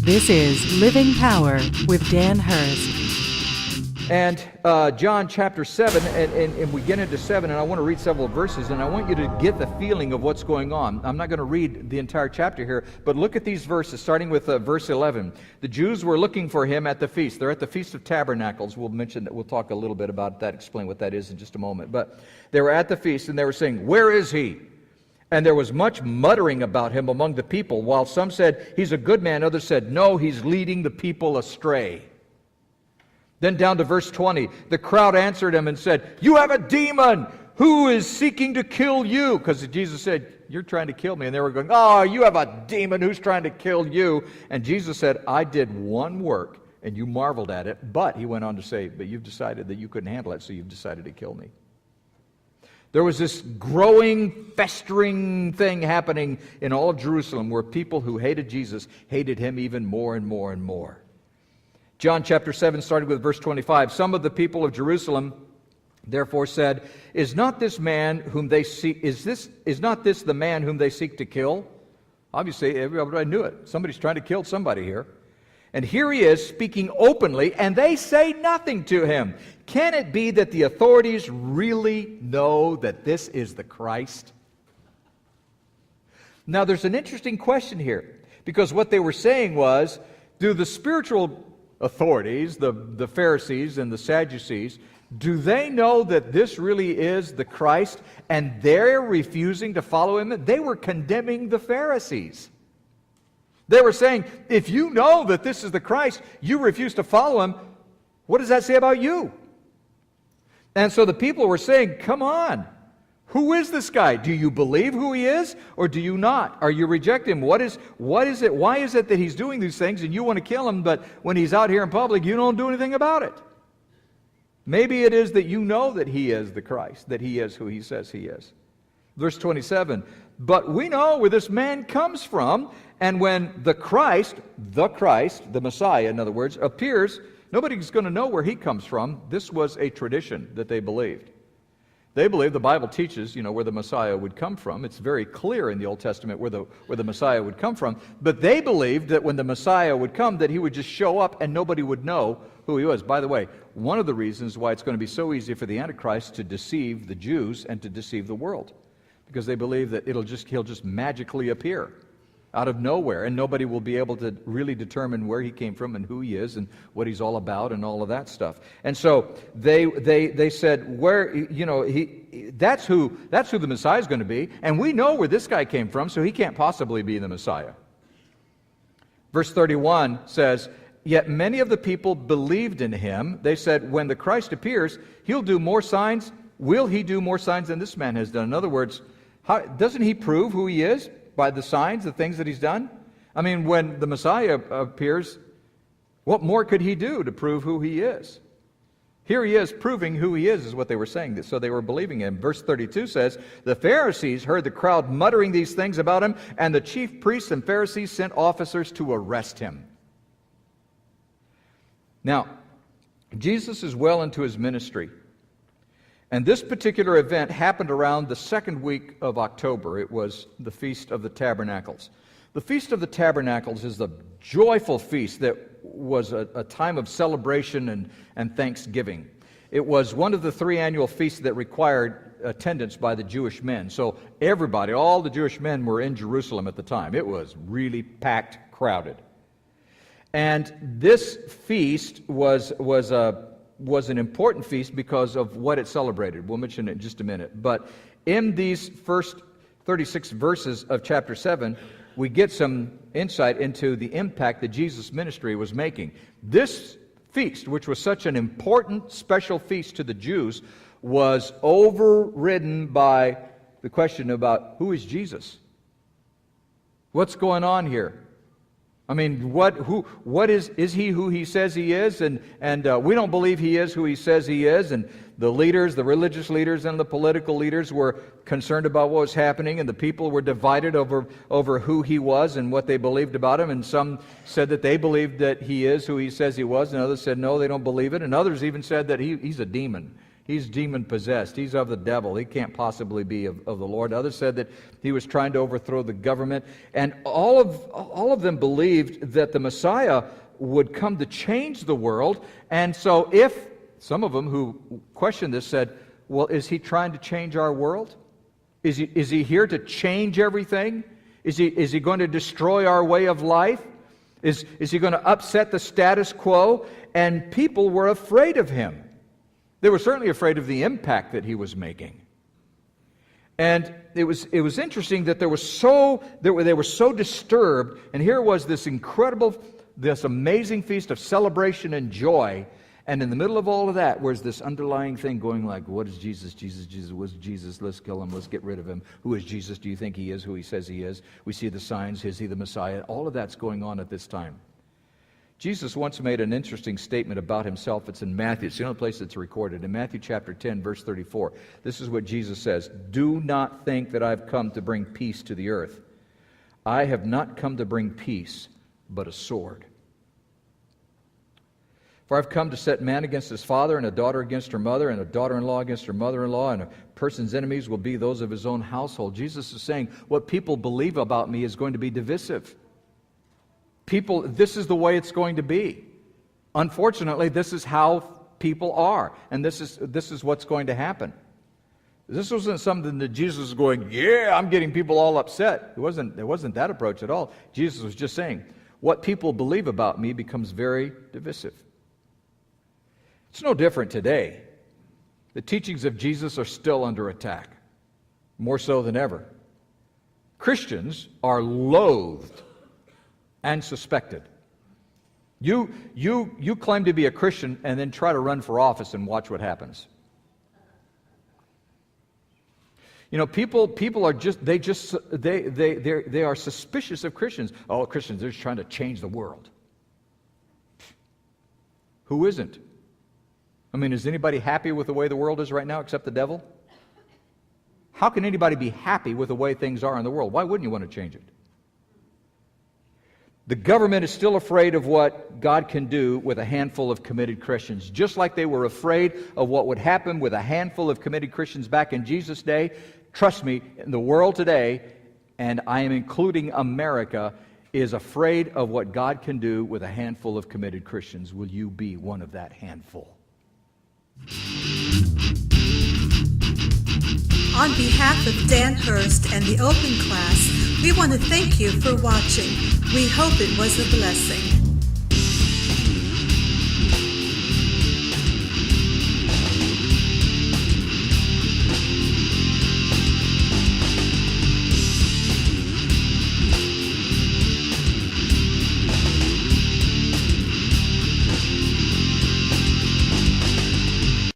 This is Living Power with Dan Hurst. And John chapter 7, and we get into 7, and I want to read several verses, and I want you to get the feeling of what's going on. I'm not going to read the entire chapter here, but look at these verses, starting with verse 11. The Jews were looking for him at the feast. They're at the Feast of Tabernacles. We'll mention that. We'll talk a little bit about that, explain what that is in just a moment. But they were at the feast, and they were saying, "Where is he?" And there was much muttering about him among the people, while some said, "He's a good man," others said, "No, he's leading the people astray." Then down to verse 20, the crowd answered him and said, "You have a demon! Who is seeking to kill you?" Because Jesus said, "You're trying to kill me." And they were going, "Oh, you have a demon. Who's trying to kill you?" And Jesus said, "I did one work, and you marveled at it." But he went on to say, "But you've decided that you couldn't handle it, so you've decided to kill me." There was this growing, festering thing happening in all of Jerusalem where people who hated Jesus hated him even more and more and more. John chapter 7 started with verse 25. Some of the people of Jerusalem therefore said, Is not this the man whom they seek to kill? Obviously, everybody knew it. Somebody's trying to kill somebody here. And here he is speaking openly, and they say nothing to him. Can it be that the authorities really know that this is the Christ? Now, there's an interesting question here, because what they were saying was, do the spiritual authorities, the Pharisees and the Sadducees, do they know that this really is the Christ, and they're refusing to follow him? They were condemning the Pharisees. They were saying, if you know that this is the Christ, you refuse to follow him, what does that say about you? And so the people were saying, come on, who is this guy? Do you believe who he is, or do you not? Are you rejecting him? What is it? Why is it that he's doing these things and you want to kill him, but when he's out here in public, you don't do anything about it? Maybe it is that you know that he is the Christ, that he is who he says he is. Verse 27, but we know where this man comes from, and when the Christ, the Messiah, in other words, appears, nobody's going to know where he comes from. This was a tradition that they believed. They believe the Bible teaches, where the Messiah would come from. It's very clear in the Old Testament where the Messiah would come from. But they believed that when the Messiah would come, that he would just show up and nobody would know who he was. By the way, one of the reasons why it's going to be so easy for the Antichrist to deceive the Jews and to deceive the world, because they believe that he'll just magically appear out of nowhere, and nobody will be able to really determine where he came from and who he is and what he's all about and all of that stuff. And so they said, that's who the Messiah is going to be, and we know where this guy came from, so he can't possibly be the Messiah. Verse 31 says, yet many of the people believed in him. They said, when the Christ appears, he'll do more signs. Will he do more signs than this man has done? In other words, doesn't he prove who he is by the signs, the things that he's done? I mean, when the Messiah appears, what more could he do to prove who he is? Here he is proving who he is what they were saying. So they were believing him. Verse 32 says, the Pharisees heard the crowd muttering these things about him, and the chief priests and Pharisees sent officers to arrest him. Now, Jesus is well into his ministry. And this particular event happened around the second week of October. It was the Feast of the Tabernacles. The Feast of the Tabernacles is a joyful feast that was a time of celebration and thanksgiving. It was one of the 3 annual feasts that required attendance by the Jewish men. So everybody, all the Jewish men were in Jerusalem at the time. It was really packed, crowded. And this feast was an important feast because of what it celebrated. We'll mention it in just a minute. But in these first 36 verses of chapter 7, we get some insight into the impact that Jesus' ministry was making. This feast, which was such an important, special feast to the Jews, was overridden by the question about who is Jesus? What's going on here? I mean, what is he who he says he is? And we don't believe he is who he says he is. And the leaders, the religious leaders and the political leaders were concerned about what was happening, and the people were divided over who he was and what they believed about him. And some said that they believed that he is who he says he was, and others said no, they don't believe it. And others even said that he's a demon. He's demon-possessed. He's of the devil. He can't possibly be of the Lord. Others said that he was trying to overthrow the government. And all of them believed that the Messiah would come to change the world. And so if some of them who questioned this said, well, is he trying to change our world? Is he here to change everything? Is he going to destroy our way of life? Is he going to upset the status quo? And people were afraid of him. They were certainly afraid of the impact that he was making. And it was interesting that they were so disturbed, and here was this amazing feast of celebration and joy, and in the middle of all of that was this underlying thing going like, what is Jesus? Jesus, what is Jesus? Let's kill him. Let's get rid of him. Who is Jesus? Do you think he is who he says he is? We see the signs. Is he the Messiah? All of that's going on at this time. Jesus once made an interesting statement about himself. It's in Matthew. It's the only place it's recorded. In Matthew chapter 10, verse 34, this is what Jesus says, "Do not think that I've come to bring peace to the earth. I have not come to bring peace, but a sword. For I've come to set man against his father, and a daughter against her mother, and a daughter-in-law against her mother-in-law, and a person's enemies will be those of his own household." Jesus is saying, what people believe about me is going to be divisive. This is the way it's going to be. Unfortunately, this is how people are, and this is what's going to happen. This wasn't something that Jesus was going, yeah, I'm getting people all upset. There wasn't that approach at all. Jesus was just saying, what people believe about me becomes very divisive. It's no different today. The teachings of Jesus are still under attack, more so than ever. Christians are loathed and suspected. You claim to be a Christian and then try to run for office and watch what happens. You know, people are they are suspicious of Christians. Oh, Christians, they're just trying to change the world. Who isn't? I mean, is anybody happy with the way the world is right now except the devil? How can anybody be happy with the way things are in the world? Why wouldn't you want to change it? The government is still afraid of what God can do with a handful of committed Christians. Just like they were afraid of what would happen with a handful of committed Christians back in Jesus' day, trust me, in the world today, and I am including America, is afraid of what God can do with a handful of committed Christians. Will you be one of that handful? On behalf of Dan Hurst and the Open Class, we want to thank you for watching. We hope it was a blessing.